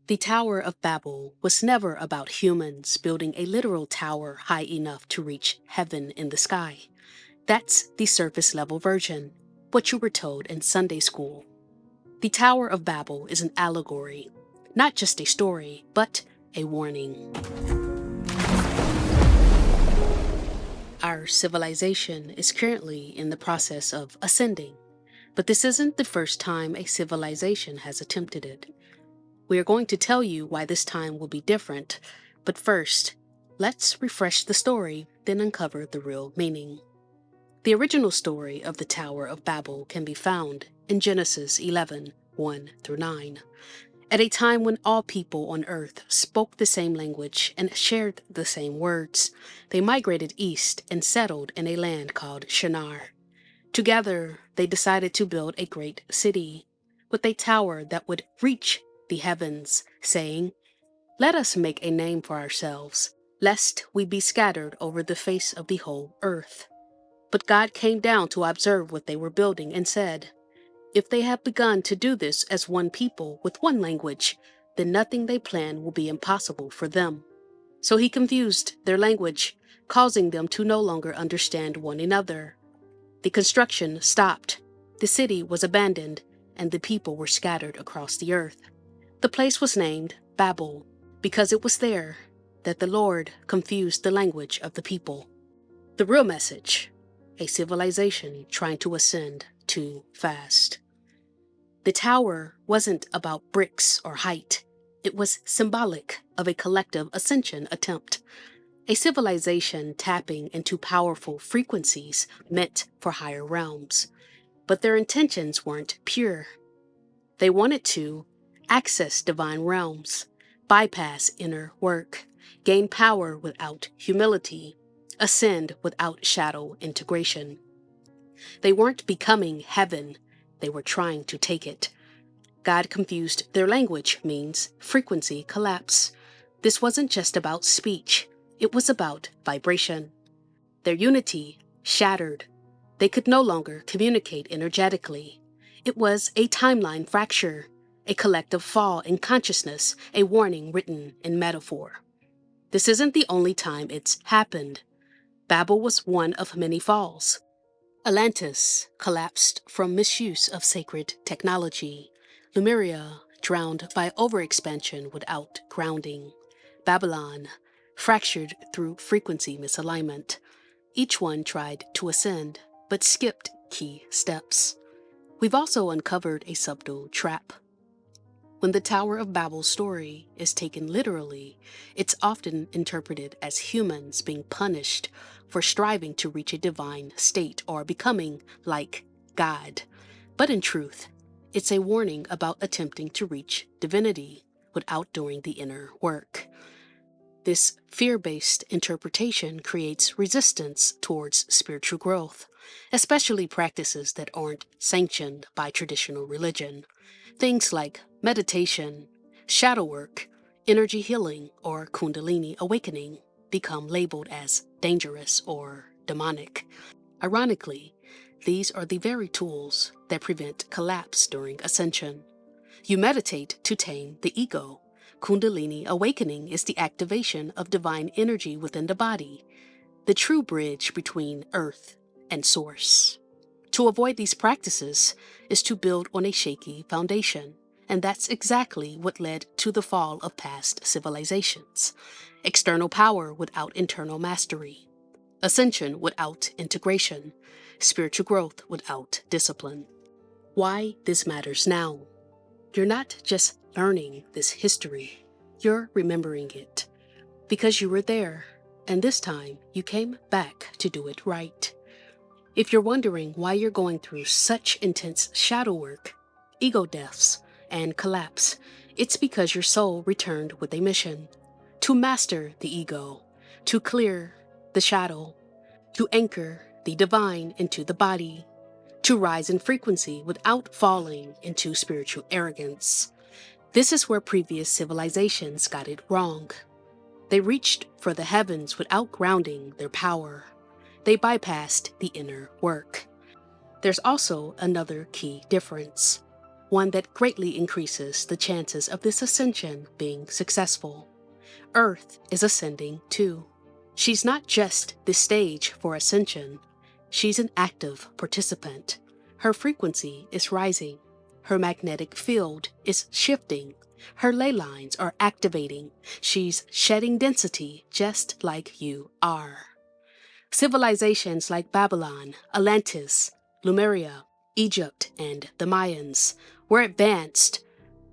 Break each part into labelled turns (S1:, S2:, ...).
S1: The Tower of Babel was never about humans building a literal tower high enough to reach heaven in the sky. That's the surface level version, what you were told in Sunday school. The Tower of Babel is an allegory, not just a story, but a warning. Our civilization is currently in the process of ascending, but this isn't the first time a civilization has attempted it. We are going to tell you why this time will be different, but first, let's refresh the story, then uncover the real meaning. The original story of the Tower of Babel can be found in Genesis 11, 1 through 9. At a time when all people on earth spoke the same language and shared the same words, they migrated east and settled in a land called Shinar. Together, they decided to build a great city with a tower that would reach the heavens, saying, "Let us make a name for ourselves, lest we be scattered over the face of the whole earth." But God came down to observe what they were building and said, "If they have begun to do this as one people with one language, then nothing they plan will be impossible for them." So he confused their language, causing them to no longer understand one another. The construction stopped, the city was abandoned, and the people were scattered across the earth. The place was named Babel, because it was there that the Lord confused the language of the people. The real message: a civilization trying to ascend too fast. The tower wasn't about bricks or height. It was symbolic of a collective ascension attempt. A civilization tapping into powerful frequencies meant for higher realms. But their intentions weren't pure. They wanted to access divine realms, bypass inner work, gain power without humility, ascend without shadow integration. They weren't becoming heaven, they were trying to take it. God confused their language means frequency collapse. This wasn't just about speech, it was about vibration. Their unity shattered. They could no longer communicate energetically. It was a timeline fracture, a collective fall in consciousness, a warning written in metaphor. This isn't the only time it's happened. Babel was one of many falls. Atlantis collapsed from misuse of sacred technology. Lemuria drowned by overexpansion without grounding. Babylon fractured through frequency misalignment. Each one tried to ascend, but skipped key steps. We've also uncovered a subtle trap. When the Tower of Babel story is taken literally, it's often interpreted as humans being punished for striving to reach a divine state or becoming like God. But in truth, it's a warning about attempting to reach divinity without doing the inner work. This fear-based interpretation creates resistance towards spiritual growth, especially practices that aren't sanctioned by traditional religion. Things like meditation, shadow work, energy healing, or Kundalini awakening become labeled as dangerous or demonic. Ironically, these are the very tools that prevent collapse during ascension. You meditate to tame the ego. Kundalini awakening is the activation of divine energy within the body, the true bridge between earth and source. To avoid these practices is to build on a shaky foundation, and that's exactly what led to the fall of past civilizations. External power without internal mastery, ascension without integration, spiritual growth without discipline. Why this matters now? You're not just learning this history, you're remembering it. Because you were there, and this time you came back to do it right. If you're wondering why you're going through such intense shadow work, ego deaths, and collapse, it's because your soul returned with a mission: to master the ego, to clear the shadow, to anchor the divine into the body, to rise in frequency without falling into spiritual arrogance. This is where previous civilizations got it wrong. They reached for the heavens without grounding their power. They bypassed the inner work. There's also another key difference. one that greatly increases the chances of this ascension being successful. Earth is ascending too. She's not just the stage for ascension, she's an active participant. Her frequency is rising. Her magnetic field is shifting. Her ley lines are activating. She's shedding density just like you are. Civilizations like Babylon, Atlantis, Lemuria, Egypt, and the Mayans were advanced,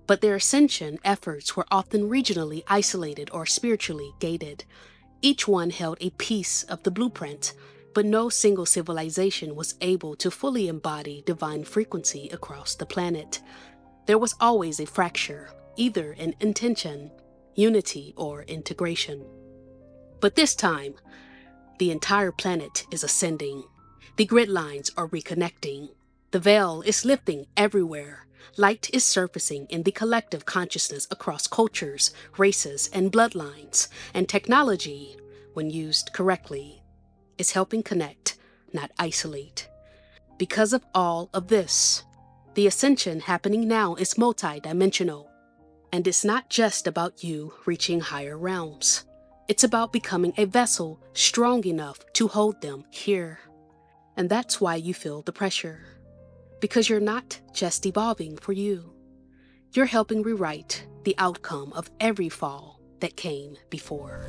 S1: but their ascension efforts were often regionally isolated or spiritually gated. Each one held a piece of the blueprint, but no single civilization was able to fully embody divine frequency across the planet. There was always a fracture, either in intention, unity, or integration. But this time, the entire planet is ascending. The grid lines are reconnecting. The veil is lifting everywhere. Light is surfacing in the collective consciousness across cultures, races, and bloodlines. And technology, when used correctly, is helping connect, not isolate. Because of all of this, the ascension happening now is multidimensional. And it's not just about you reaching higher realms. It's about becoming a vessel strong enough to hold them here. And that's why you feel the pressure. Because you're not just evolving for you. You're helping rewrite the outcome of every fall that came before.